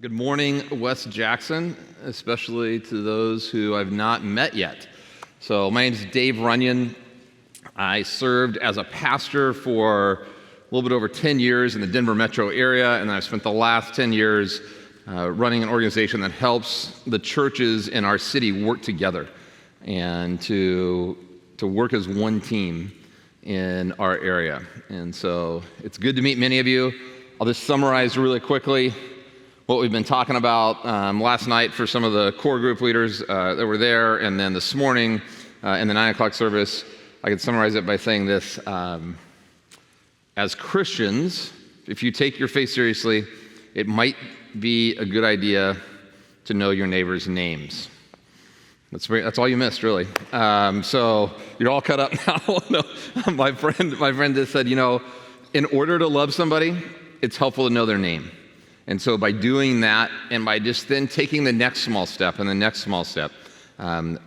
Good morning, West Jackson, especially to those who I've not met yet. So my name is Dave Runyon. I served as a pastor for a little bit over 10 years in the Denver metro area, and I've spent the last 10 years running an organization that helps the churches in our city work together and to work as one team in our area. And so it's good to meet many of you. I'll just summarize really quickly what we've been talking about last night for some of the core group leaders that were there, and then this morning in the 9 o'clock service. I could summarize it by saying this. As Christians, if you take your faith seriously, it might be a good idea to know your neighbor's names. That's all you missed, really. So you're all cut up now. No, my friend just said, in order to love somebody, it's helpful to know their name. And so by doing that, and by just then taking the next small step and the next small step,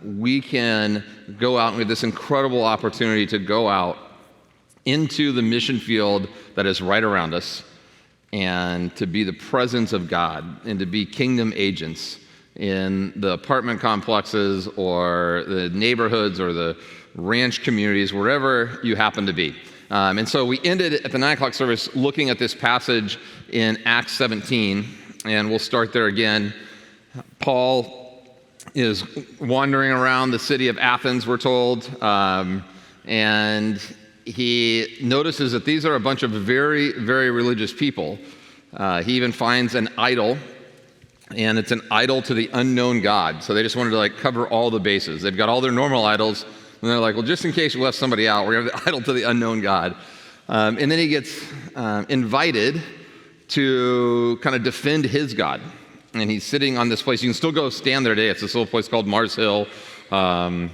we can go out and we have this incredible opportunity to go out into the mission field that is right around us and to be the presence of God and to be kingdom agents in the apartment complexes or the neighborhoods or the ranch communities, wherever you happen to be. And so we ended at the 9 o'clock service looking at this passage in Acts 17, and we'll start there again. Paul is wandering around the city of Athens, we're told, and he notices that these are a bunch of very, very religious people. He even finds an idol, and it's an idol to the unknown God. So they just wanted to cover all the bases. They've got all their normal idols, and they're like, well, just in case we left somebody out, we have the idol to the unknown God. And then he gets invited to kind of defend his God. And he's sitting on this place. You can still go stand there today. It's this little place called Mars Hill. And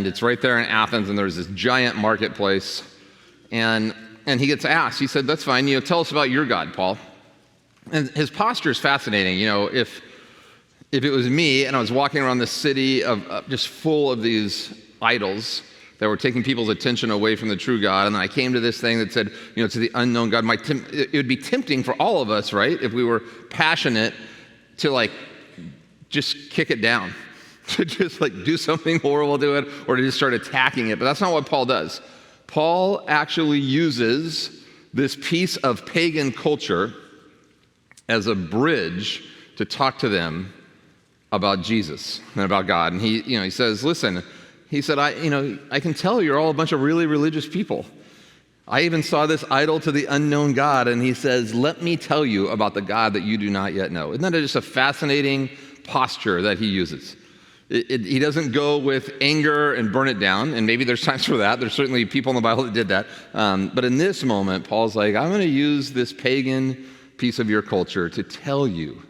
it's right there in Athens, and there's this giant marketplace. And he gets asked, he said, that's fine, tell us about your God, Paul. And his posture is fascinating. If it was me and I was walking around the city of just full of these idols that were taking people's attention away from the true God, and then I came to this thing that said, to the unknown God, it would be tempting for all of us, right, if we were passionate to just kick it down, to just do something horrible to it, or to just start attacking it. But that's not what Paul does. Paul actually uses this piece of pagan culture as a bridge to talk to them about Jesus and about God. And he says, listen, he said, I can tell you're all a bunch of really religious people. I even saw this idol to the unknown God, and he says, let me tell you about the God that you do not yet know. Isn't that just a fascinating posture that he uses? He doesn't go with anger and burn it down, and maybe there's times for that. There's certainly people in the Bible that did that. But in this moment, Paul's like, I'm going to use this pagan piece of your culture to tell you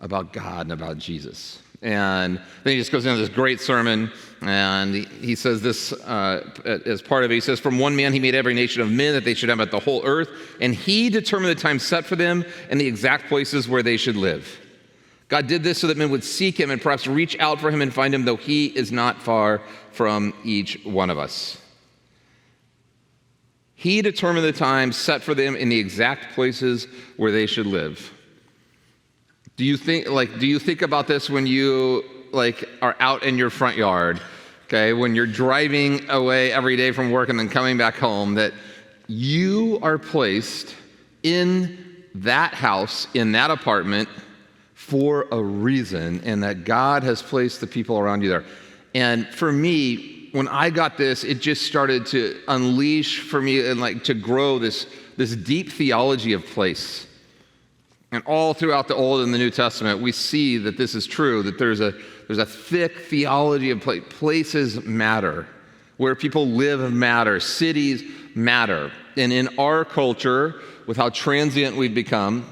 about God and about Jesus. And then he just goes into this great sermon, and he says this as part of it. He says, from one man he made every nation of men that they should inhabit the whole earth, and he determined the time set for them and the exact places where they should live. God did this so that men would seek him and perhaps reach out for him and find him, though he is not far from each one of us. He determined the time set for them in the exact places where they should live. Do you think about this when you are out in your front yard, okay? When you're driving away every day from work and then coming back home, that you are placed in that house, in that apartment for a reason, and that God has placed the people around you there. And for me, when I got this, it just started to unleash for me and to grow this deep theology of place. And all throughout the Old and the New Testament, we see that this is true, that there's a thick theology of place. Places matter. Where people live matter. Cities matter. And in our culture, with how transient we've become,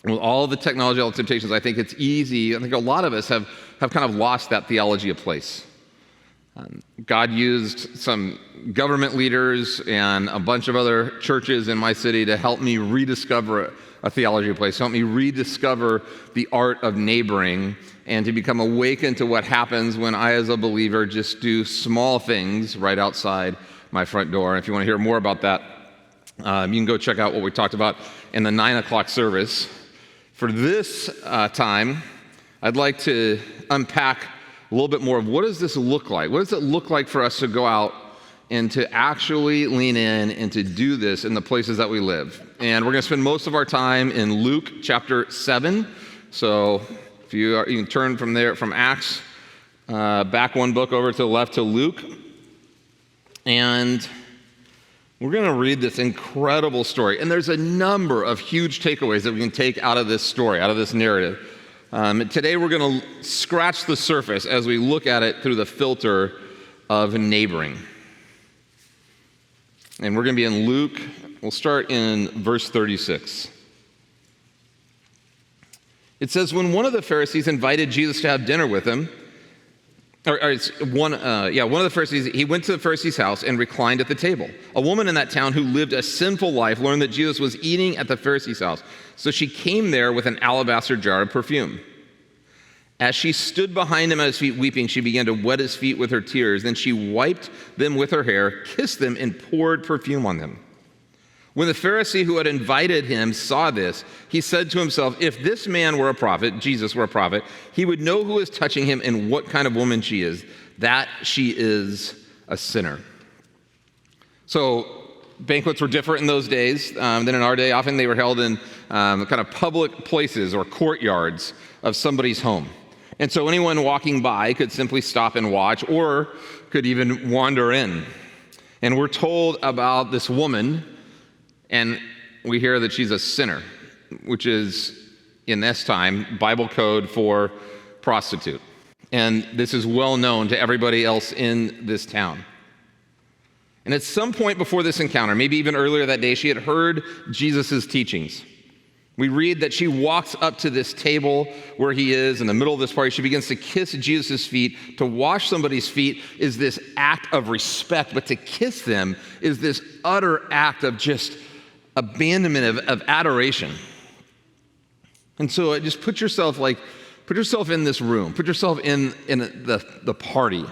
with all the technology, all the temptations, I think it's easy. I think a lot of us have kind of lost that theology of place. God used some government leaders and a bunch of other churches in my city to help me rediscover a theology of place, help me rediscover the art of neighboring, and to become awakened to what happens when I, as a believer, just do small things right outside my front door. And if you want to hear more about that, you can go check out what we talked about in the 9 o'clock service. For this time, I'd like to unpack a little bit more of what does this look like? What does it look like for us to go out and to actually lean in and to do this in the places that we live? And we're going to spend most of our time in Luke chapter 7. So if you can turn from there, from Acts, back one book over to the left to Luke. And we're going to read this incredible story. And there's a number of huge takeaways that we can take out of this story, out of this narrative. Today we're going to scratch the surface as we look at it through the filter of neighboring. And we're going to be in Luke. We'll start in verse 36. It says, when one of the Pharisees invited Jesus to have dinner with him, one of the Pharisees, he went to the Pharisee's house and reclined at the table. A woman in that town who lived a sinful life learned that Jesus was eating at the Pharisee's house. So she came there with an alabaster jar of perfume. As she stood behind him at his feet weeping, she began to wet his feet with her tears. Then she wiped them with her hair, kissed them, and poured perfume on them. When the Pharisee who had invited him saw this, he said to himself, if this man were a prophet, Jesus were a prophet, he would know who is touching him and what kind of woman she is, that she is a sinner. So banquets were different in those days than in our day. Often they were held in kind of public places or courtyards of somebody's home. And so anyone walking by could simply stop and watch or could even wander in. And we're told about this woman, and we hear that she's a sinner, which is, in this time, Bible code for prostitute. And this is well known to everybody else in this town. And at some point before this encounter, maybe even earlier that day, she had heard Jesus' teachings. We read that she walks up to this table where he is in the middle of this party. She begins to kiss Jesus' feet. To wash somebody's feet is this act of respect, but to kiss them is this utter act of just abandonment, of adoration. And so just put yourself in this room. Put yourself in the party.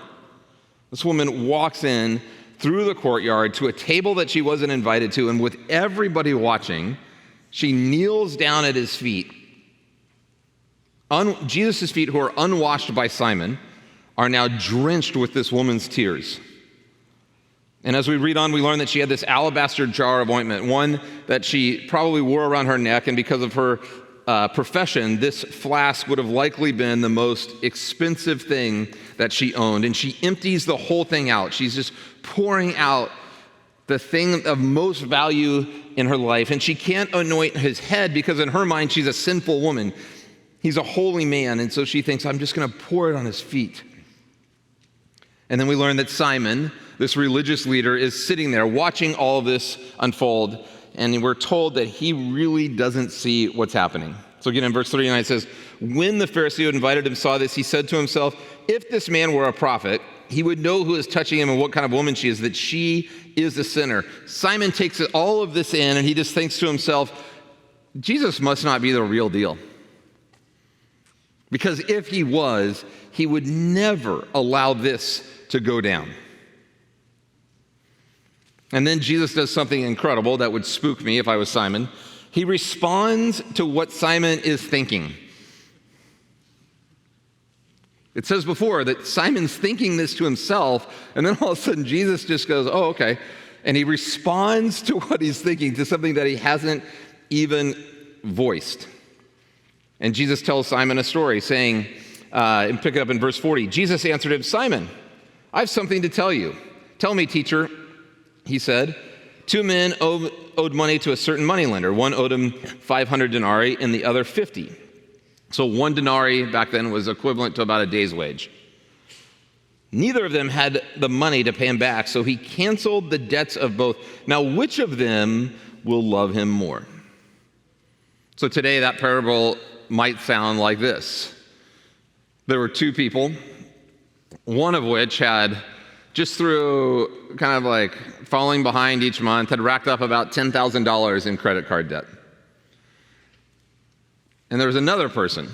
This woman walks in through the courtyard to a table that she wasn't invited to, and with everybody watching, she kneels down at his feet. Jesus' feet, who are unwashed by Simon, are now drenched with this woman's tears. And as we read on, we learn that she had this alabaster jar of ointment, one that she probably wore around her neck, and because of her profession, this flask would have likely been the most expensive thing that she owned. And she empties the whole thing out. She's just pouring out the thing of most value in her life. And she can't anoint his head because in her mind, she's a sinful woman. He's a holy man. And so she thinks, I'm just going to pour it on his feet. And then we learn that Simon, this religious leader, is sitting there watching all of this unfold. And we're told that he really doesn't see what's happening. So again, in verse 39, it says, when the Pharisee who invited him saw this, he said to himself, if this man were a prophet, he would know who is touching him and what kind of woman she is, that she is a sinner. Simon takes all of this in, and he just thinks to himself, Jesus must not be the real deal. Because if he was, he would never allow this to go down. And then Jesus does something incredible that would spook me if I was Simon. He responds to what Simon is thinking. It says before that Simon's thinking this to himself, and then all of a sudden Jesus just goes, oh, okay. And he responds to what he's thinking, to something that he hasn't even voiced. And Jesus tells Simon a story, saying, and pick it up in verse 40, Jesus answered him, Simon, I have something to tell you. Tell me, teacher, he said. 2 men owed money to a certain moneylender. One owed him 500 denarii and the other 50. So 1 denarii back then was equivalent to about a day's wage. Neither of them had the money to pay him back, so he canceled the debts of both. Now, which of them will love him more? So today that parable might sound like this. There were 2 people, one of which had, just through kind of like falling behind each month, had racked up about $10,000 in credit card debt. And there was another person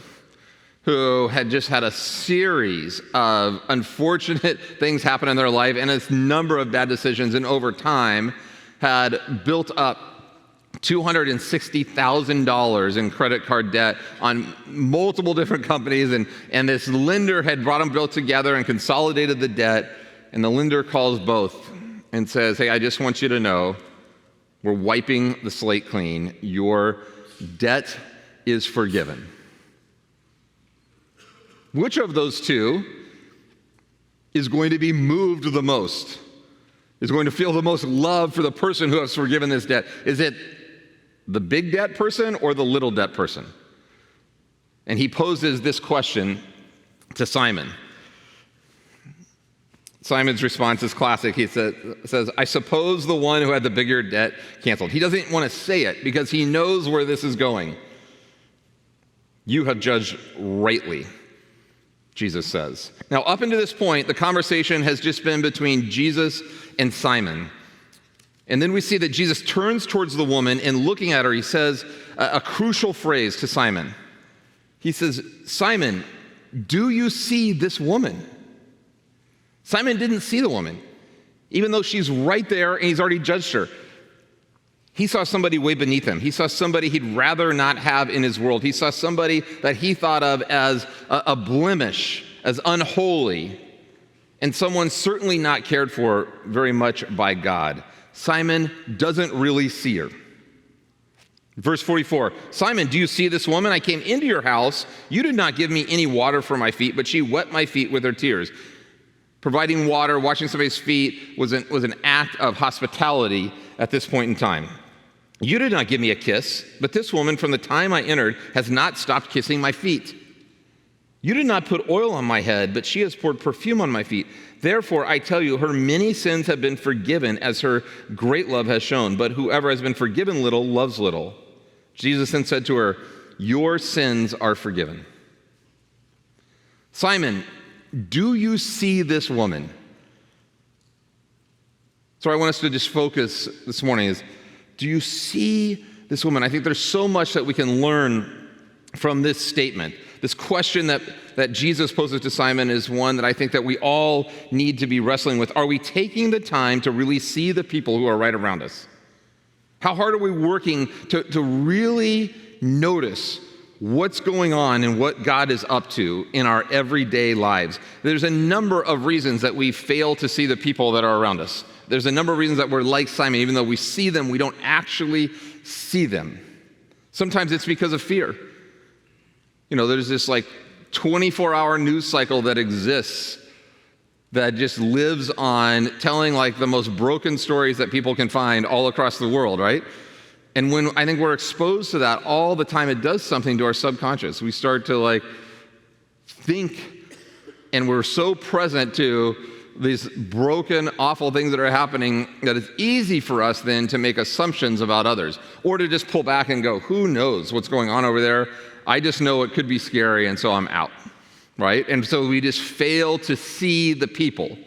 who had just had a series of unfortunate things happen in their life and a number of bad decisions, and over time had built up $260,000 in credit card debt on multiple different companies, and this lender had brought them both together and consolidated the debt, and the lender calls both and says, hey, I just want you to know, we're wiping the slate clean. Your debt is forgiven. Which of those two is going to be moved the most? Is going to feel the most love for the person who has forgiven this debt? Is it the big debt person or the little debt person? And he poses this question to Simon. Simon's response is classic. He says, I suppose the one who had the bigger debt canceled. He doesn't want to say it because he knows where this is going. You have judged rightly, Jesus says. Now, up until this point, the conversation has just been between Jesus and Simon. And then we see that Jesus turns towards the woman, and looking at her, he says a crucial phrase to Simon. He says, Simon, do you see this woman? Simon didn't see the woman, even though she's right there and he's already judged her. He saw somebody way beneath him. He saw somebody he'd rather not have in his world. He saw somebody that he thought of as a blemish, as unholy, and someone certainly not cared for very much by God. Simon doesn't really see her. Verse 44, Simon, do you see this woman? I came into your house. You did not give me any water for my feet, but she wet my feet with her tears. Providing water, washing somebody's feet was an act of hospitality at this point in time. You did not give me a kiss, but this woman from the time I entered has not stopped kissing my feet. You did not put oil on my head, but she has poured perfume on my feet. Therefore, I tell you, her many sins have been forgiven as her great love has shown. But whoever has been forgiven little loves little. Jesus then said to her, your sins are forgiven. Simon, do you see this woman? So I want us to just focus this morning is, do you see this woman? I think there's so much that we can learn from this statement. This question that Jesus poses to Simon is one that I think that we all need to be wrestling with. Are we taking the time to really see the people who are right around us? How hard are we working to really notice what's going on and what God is up to in our everyday lives? There's a number of reasons that we fail to see the people that are around us. There's a number of reasons that we're like Simon. Even though we see them, we don't actually see them. Sometimes it's because of fear. You know, there's this like 24-hour news cycle that exists that just lives on telling like the most broken stories that people can find all across the world, right? And when I think we're exposed to that all the time, it does something to our subconscious. We start to like think, and we're so present to these broken, awful things that are happening that it's easy for us then to make assumptions about others, or to just pull back and go, who knows what's going on over there? I just know it could be scary, and so I'm out, right? And so we just fail to see the people.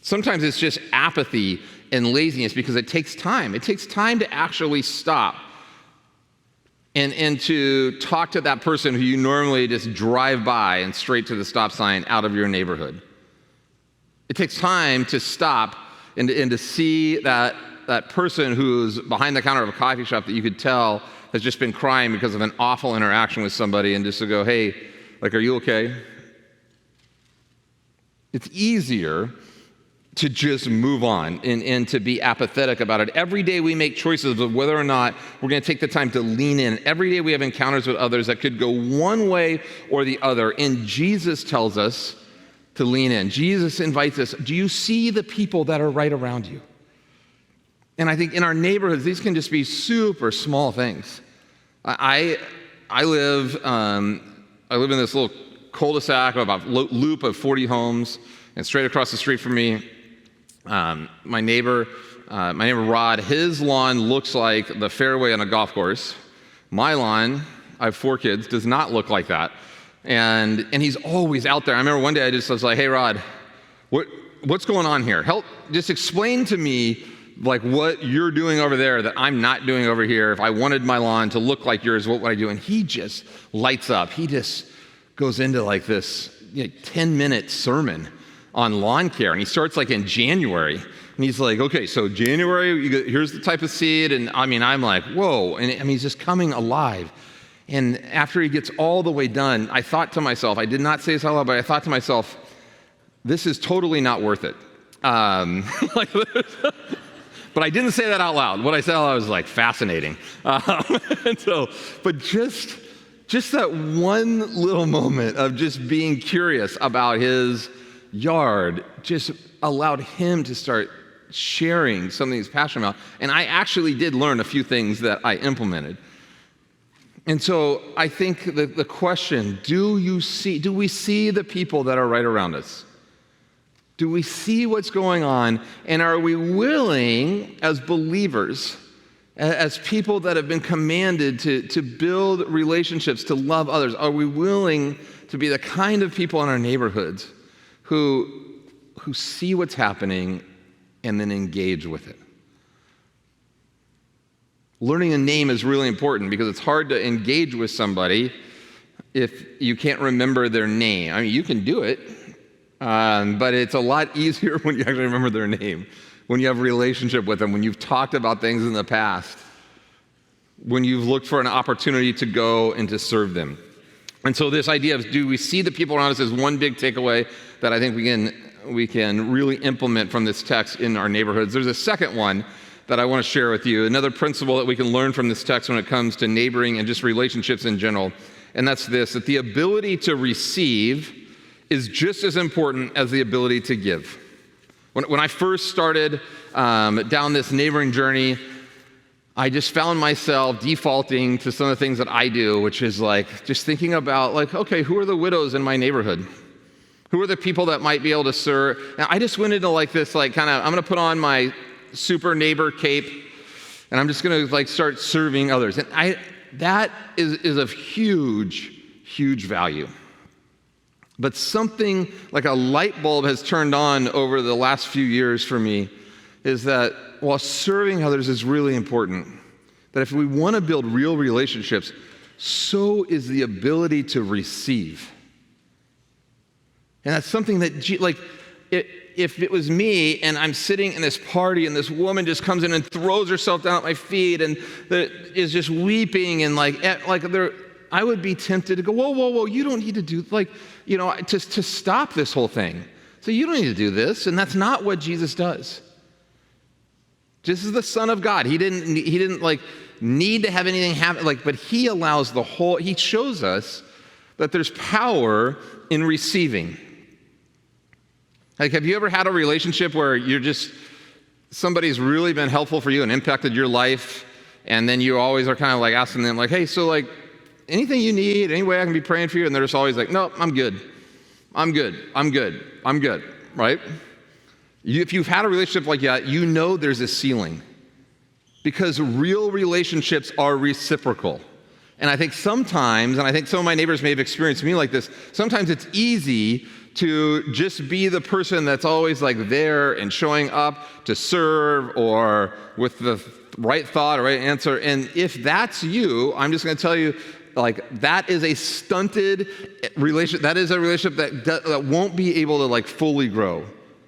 Sometimes it's just apathy and laziness because it takes time. It takes time to actually stop and to talk to that person who you normally just drive by and straight to the stop sign out of your neighborhood. It takes time to stop and to see that person who's behind the counter of a coffee shop that you could tell has just been crying because of an awful interaction with somebody, and just to go, hey, like, are you okay? It's easier to just move on and to be apathetic about it. Every day we make choices of whether or not we're going to take the time to lean in. Every day we have encounters with others that could go one way or the other, and Jesus tells us to lean in. Jesus invites us, do you see the people that are right around you? And I think in our neighborhoods, these can just be super small things. I live in this little cul-de-sac of about loop of 40 homes, and straight across the street from me, my neighbor Rod, his lawn looks like the fairway on a golf course. My lawn, I have 4 kids, does not look like that. And he's always out there. I remember one day I was like, hey Rod, what's going on here? Just explain to me like what you're doing over there that I'm not doing over here. If I wanted my lawn to look like yours, what would I do? And he just lights up. He just goes into like this 10-minute sermon on lawn care. And he starts like in January And he's like, okay, so January, here's the type of seed. And I mean, I'm like, whoa. And I mean, he's just coming alive. And after he gets all the way done, I thought to myself, I did not say this out loud, but I thought to myself, this is totally not worth it. Like, but I didn't say that out loud. What I said out loud was like fascinating. And so, but just that one little moment of just being curious about his yard just allowed him to start sharing something he's passionate about. And I actually did learn a few things that I implemented. And so I think that the question, do we see the people that are right around us? Do we see what's going on? And are we willing, as believers, as people that have been commanded to build relationships, to love others, are we willing to be the kind of people in our neighborhoods who see what's happening and then engage with it? Learning a name is really important because it's hard to engage with somebody if you can't remember their name. I mean, you can do it, but it's a lot easier when you actually remember their name, when you have a relationship with them, when you've talked about things in the past, when you've looked for an opportunity to go and to serve them. And so this idea of do we see the people around us is one big takeaway that I think we can really implement from this text in our neighborhoods. There's a second one that I want to share with you, another principle that we can learn from this text when it comes to neighboring and just relationships in general, and that's this, that the ability to receive is just as important as the ability to give. When I first started down this neighboring journey, I just found myself defaulting to some of the things that I do, which is like just thinking about like, okay, who are the widows in my neighborhood? Who are the people that might be able to serve? And I just went into like this, like kind of, I'm going to put on my super neighbor cape, and I'm just going to like start serving others. And that is of huge, huge value. But something like a light bulb has turned on over the last few years for me is that while serving others is really important, that if we want to build real relationships, so is the ability to receive. And that's something that, if it was me and I'm sitting in this party and this woman just comes in and throws herself down at my feet and is just weeping and I would be tempted to go, whoa, you don't need to do, to stop this whole thing. So you don't need to do this, and that's not what Jesus does. Jesus is the Son of God. He didn't need to have anything happen, but he allows he shows us that there's power in receiving. Like, have you ever had a relationship where somebody's really been helpful for you and impacted your life, and then you always are kind of like asking them, like, hey, so like, anything you need, any way I can be praying for you? And they're just always like, no, I'm good, right? If you've had a relationship like that, you know there's a ceiling because real relationships are reciprocal. And I think sometimes, and I think some of my neighbors may have experienced me like this, sometimes it's easy to just be the person that's always like there and showing up to serve or with the right thought or right answer. And if that's you, I'm just going to tell you, like, that is a stunted relationship. That is a relationship that won't be able to like fully grow.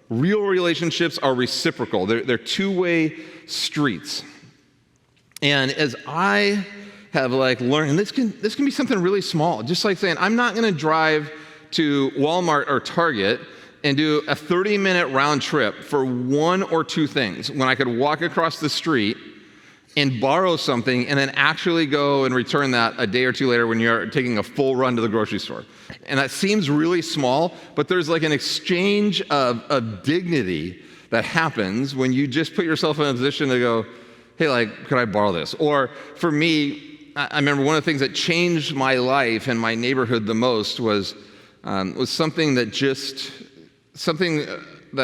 Real relationships are reciprocal. They're two-way streets. And as I have like learned, and this can be something really small, just like saying, I'm not going to drive to Walmart or Target and do a 30-minute round trip for one or two things when I could walk across the street and borrow something and then actually go and return that a day or two later when you're taking a full run to the grocery store. And that seems really small, but there's like an exchange of dignity that happens when you just put yourself in a position to go, hey, like, could I borrow this? Or for me, I remember one of the things that changed my life and my neighborhood the most was something that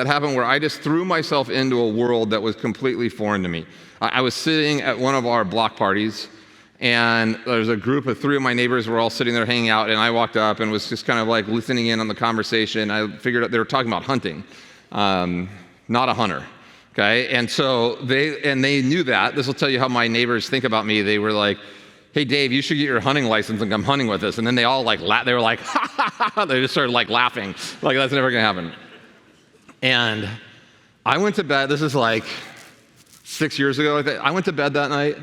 happened where I just threw myself into a world that was completely foreign to me. I was sitting at one of our block parties, and there's a group of three of my neighbors were all sitting there hanging out, and I walked up and was just kind of like listening in on the conversation. I figured out they were talking about hunting, not a hunter. Okay, and so they knew that. This will tell you how my neighbors think about me. They were like, hey, Dave, you should get your hunting license and come hunting with us. And then they all like, they were like, ha, ha, ha. They just started like laughing. Like, that's never going to happen. And I went to bed, this is like 6 years ago, I think. I went to bed that night,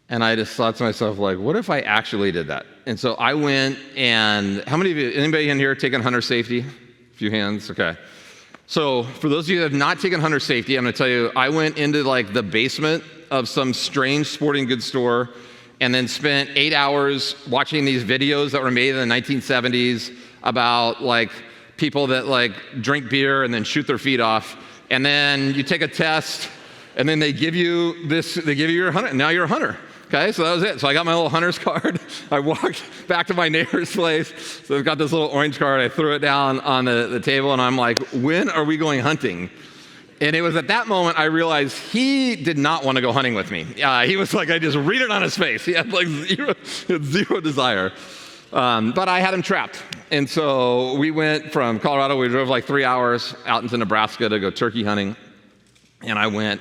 and I just thought to myself, like, what if I actually did that? And so I went, and how many of you, anybody in here taken hunter safety? A few hands, okay. So for those of you that have not taken hunter safety, I'm gonna tell you, I went into like the basement of some strange sporting goods store and then spent 8 hours watching these videos that were made in the 1970s about like people that like drink beer and then shoot their feet off. And then you take a test and then they give you your hunter, and now you're a hunter. Okay, so that was it. So I got my little hunter's card. I walked back to my neighbor's place. So I've got this little orange card. I threw it down on the table, and I'm like, when are we going hunting? And it was at that moment I realized he did not want to go hunting with me. He was like, I just read it on his face. He had like zero desire. But I had him trapped. And so we went from Colorado, we drove like 3 hours out into Nebraska to go turkey hunting. And I went,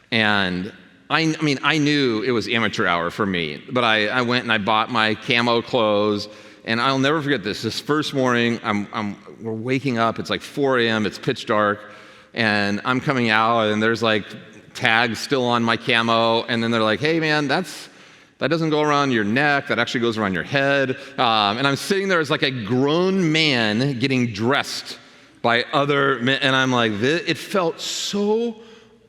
and I mean, I knew it was amateur hour for me, but I went and I bought my camo clothes, and I'll never forget this. This first morning, we're waking up, it's like 4 a.m., it's pitch dark, and I'm coming out, and there's like tags still on my camo, and then they're like, hey man, that doesn't go around your neck, that actually goes around your head. And I'm sitting there as like a grown man getting dressed by other men, and I'm like, it felt so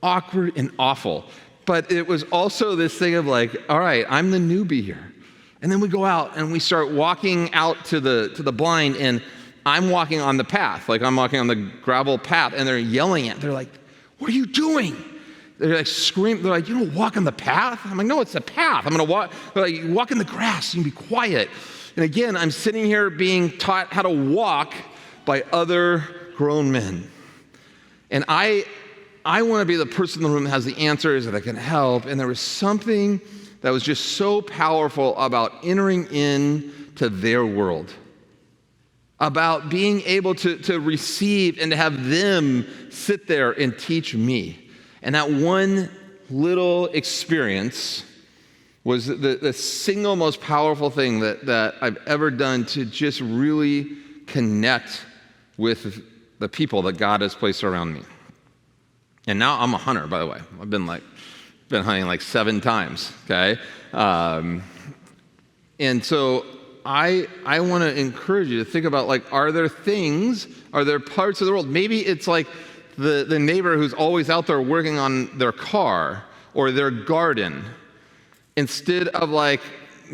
awkward and awful. But it was also this thing of like, all right, I'm the newbie here. And then we go out and we start walking out to the blind, and I'm walking on the path, like I'm walking on the gravel path, and they're yelling at me. They're like, what are you doing? They're like screaming, they're like, you don't walk on the path? I'm like, no, it's the path. I'm gonna walk. They're like, walk in the grass, you can be quiet. And again, I'm sitting here being taught how to walk by other grown men. And I want to be the person in the room that has the answers, that can help. And there was something that was just so powerful about entering into their world, about being able to receive and to have them sit there and teach me. And that one little experience was the single most powerful thing that I've ever done to just really connect with the people that God has placed around me. And now I'm a hunter, by the way. I've been hunting like 7 times, okay? And so I want to encourage you to think about, like, are there parts of the world? Maybe it's like the neighbor who's always out there working on their car or their garden, instead of like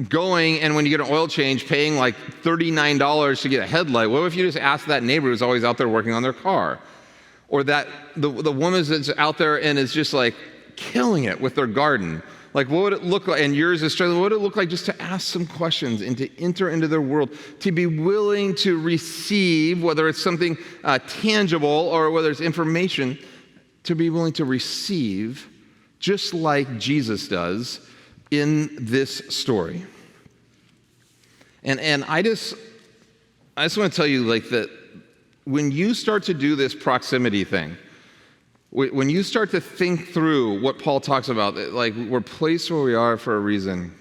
going and when you get an oil change, paying like $39 to get a headlight. What if you just ask that neighbor who's always out there working on their car? Or that the woman that's out there and is just like killing it with their garden. Like, what would it look like? And yours is struggling. What would it look like just to ask some questions and to enter into their world, to be willing to receive, whether it's something tangible or whether it's information, to be willing to receive, just like Jesus does in this story. And I just want to tell you, like, that when you start to do this proximity thing, when you start to think through what Paul talks about, like, we're placed where we are for a reason,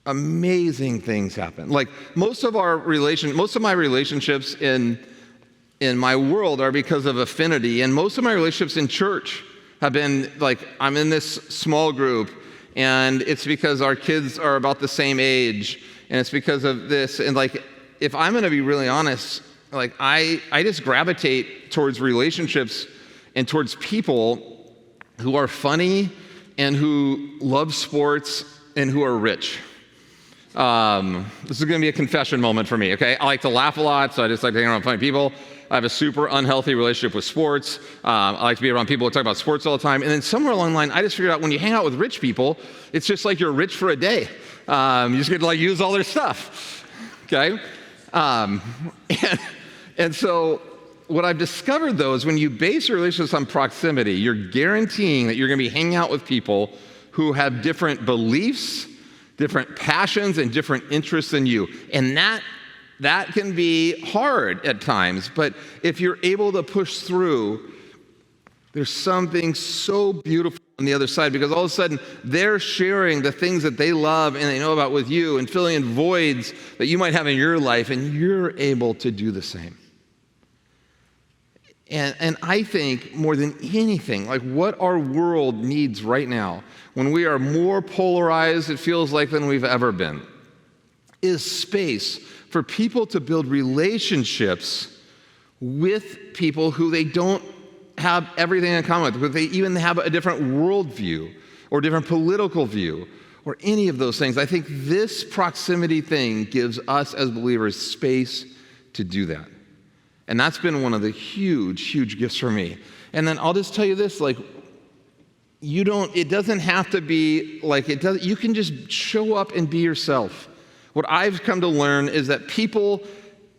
amazing things happen. Like, most of my relationships in my world are because of affinity, and most of my relationships in church have been like, I'm in this small group, and it's because our kids are about the same age, and it's because of this. And like, if I'm going to be really honest, like, I just gravitate towards relationships and towards people who are funny and who love sports and who are rich. This is going to be a confession moment for me, okay? I like to laugh a lot, so I just like to hang around funny people. I have a super unhealthy relationship with sports. I like to be around people who talk about sports all the time. And then somewhere along the line, I just figured out when you hang out with rich people, it's just like you're rich for a day. You just get to like use all their stuff, okay? And so what I've discovered, though, is when you base your relationships on proximity, you're guaranteeing that you're going to be hanging out with people who have different beliefs, different passions, and different interests than you. And that can be hard at times, but if you're able to push through, there's something so beautiful on the other side, because all of a sudden they're sharing the things that they love and they know about with you and filling in voids that you might have in your life, and you're able to do the same. And I think more than anything, like what our world needs right now, when we are more polarized, it feels like, than we've ever been, is space for people to build relationships with people who they don't have everything in common with, but they even have a different worldview or different political view or any of those things. I think this proximity thing gives us as believers space to do that. And that's been one of the huge gifts for me. And then I'll just tell you this, like, it doesn't have to be like it does. You can just show up and be yourself. What I've come to learn is that people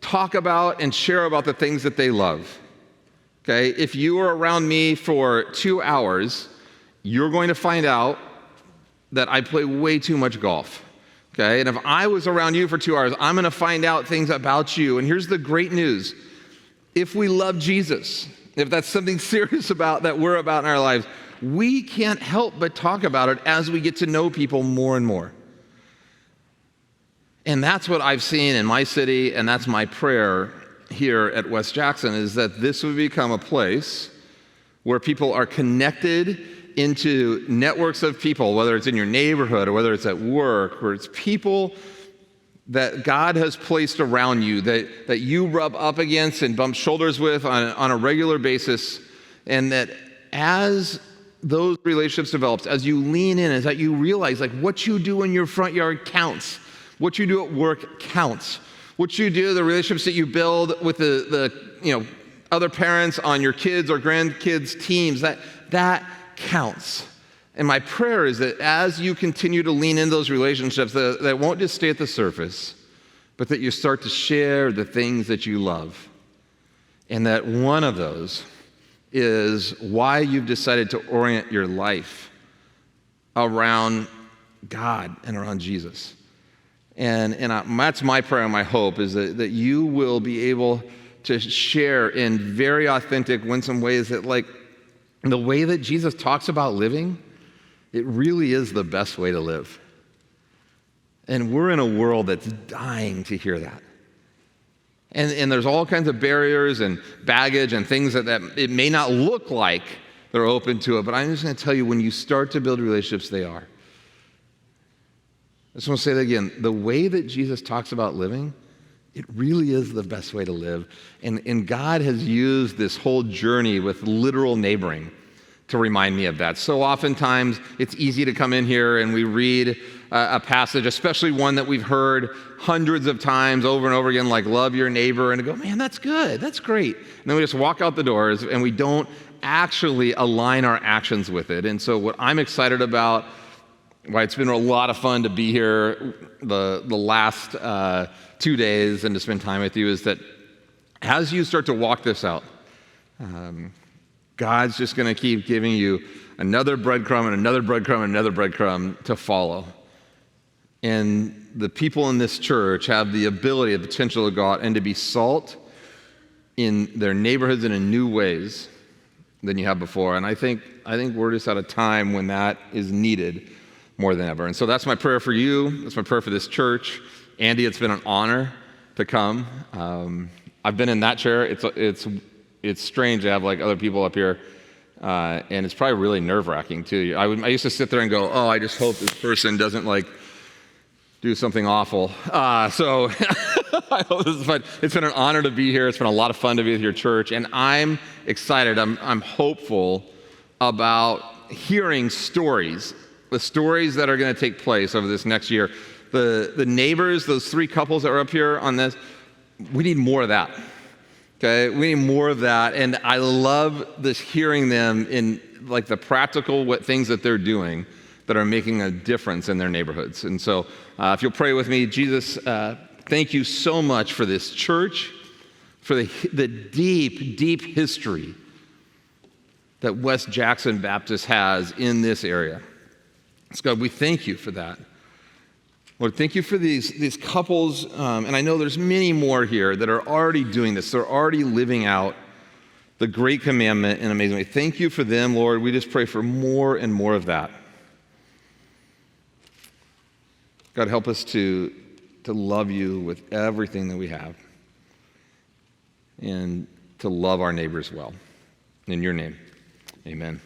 talk about and share about the things that they love. Okay? If you are around me for 2 hours, you're going to find out that I play way too much golf. Okay? And if I was around you for 2 hours, I'm going to find out things about you. And here's the great news. If we love Jesus, if that's something serious about that we're about in our lives, we can't help but talk about it as we get to know people more and more. And that's what I've seen in my city, and that's my prayer here at West Jackson, is that this would become a place where people are connected into networks of people, whether it's in your neighborhood or whether it's at work, or it's people that God has placed around you that you rub up against and bump shoulders with on a regular basis, and that as those relationships develop, as you lean in, is that you realize like what you do in your front yard counts. What you do at work counts. What you do, the relationships that you build with the other parents on your kids or grandkids' teams, that counts. And my prayer is that as you continue to lean into those relationships, that won't just stay at the surface, but that you start to share the things that you love. And that one of those is why you've decided to orient your life around God and around Jesus. And that's my prayer and my hope, is that you will be able to share in very authentic, winsome ways that, like, the way that Jesus talks about living, it really is the best way to live. And we're in a world that's dying to hear that. And there's all kinds of barriers and baggage and things that it may not look like they're open to it, but I'm just going to tell you, when you start to build relationships, they are. I just want to say that again. The way that Jesus talks about living, it really is the best way to live. And God has used this whole journey with literal neighboring to remind me of that. So oftentimes, it's easy to come in here and we read a passage, especially one that we've heard hundreds of times over and over again, like love your neighbor, and to go, man, that's good, that's great. And then we just walk out the doors and we don't actually align our actions with it. And so what I'm excited about, why it's been a lot of fun to be here the last 2 days and to spend time with you, is that as you start to walk this out, God's just going to keep giving you another breadcrumb and another breadcrumb and another breadcrumb to follow. And the people in this church have the ability, the potential to go out and to be salt in their neighborhoods and in new ways than you have before. And I think we're just at a time when that is needed more than ever. And so that's my prayer for you. That's my prayer for this church. Andy, it's been an honor to come. I've been in that chair. It's strange to have like other people up here, and it's probably really nerve-wracking too. I used to sit there and go, oh, I just hope this person doesn't like do something awful. So I hope this is fun. It's been an honor to be here. It's been a lot of fun to be with your church, and I'm excited. I'm hopeful about hearing stories, the stories that are going to take place over this next year. The neighbors, those 3 couples that are up here on this, we need more of that. Okay, we need more of that, and I love this hearing them in like the practical things that they're doing that are making a difference in their neighborhoods. And so, if you'll pray with me, Jesus, thank you so much for this church, for the deep history that West Jackson Baptist has in this area. So God, we thank you for that. Lord, thank you for these couples, and I know there's many more here that are already doing this. They're already living out the great commandment in an amazing way. Thank you for them, Lord. We just pray for more and more of that. God, help us to love you with everything that we have. And to love our neighbors well. In your name, amen.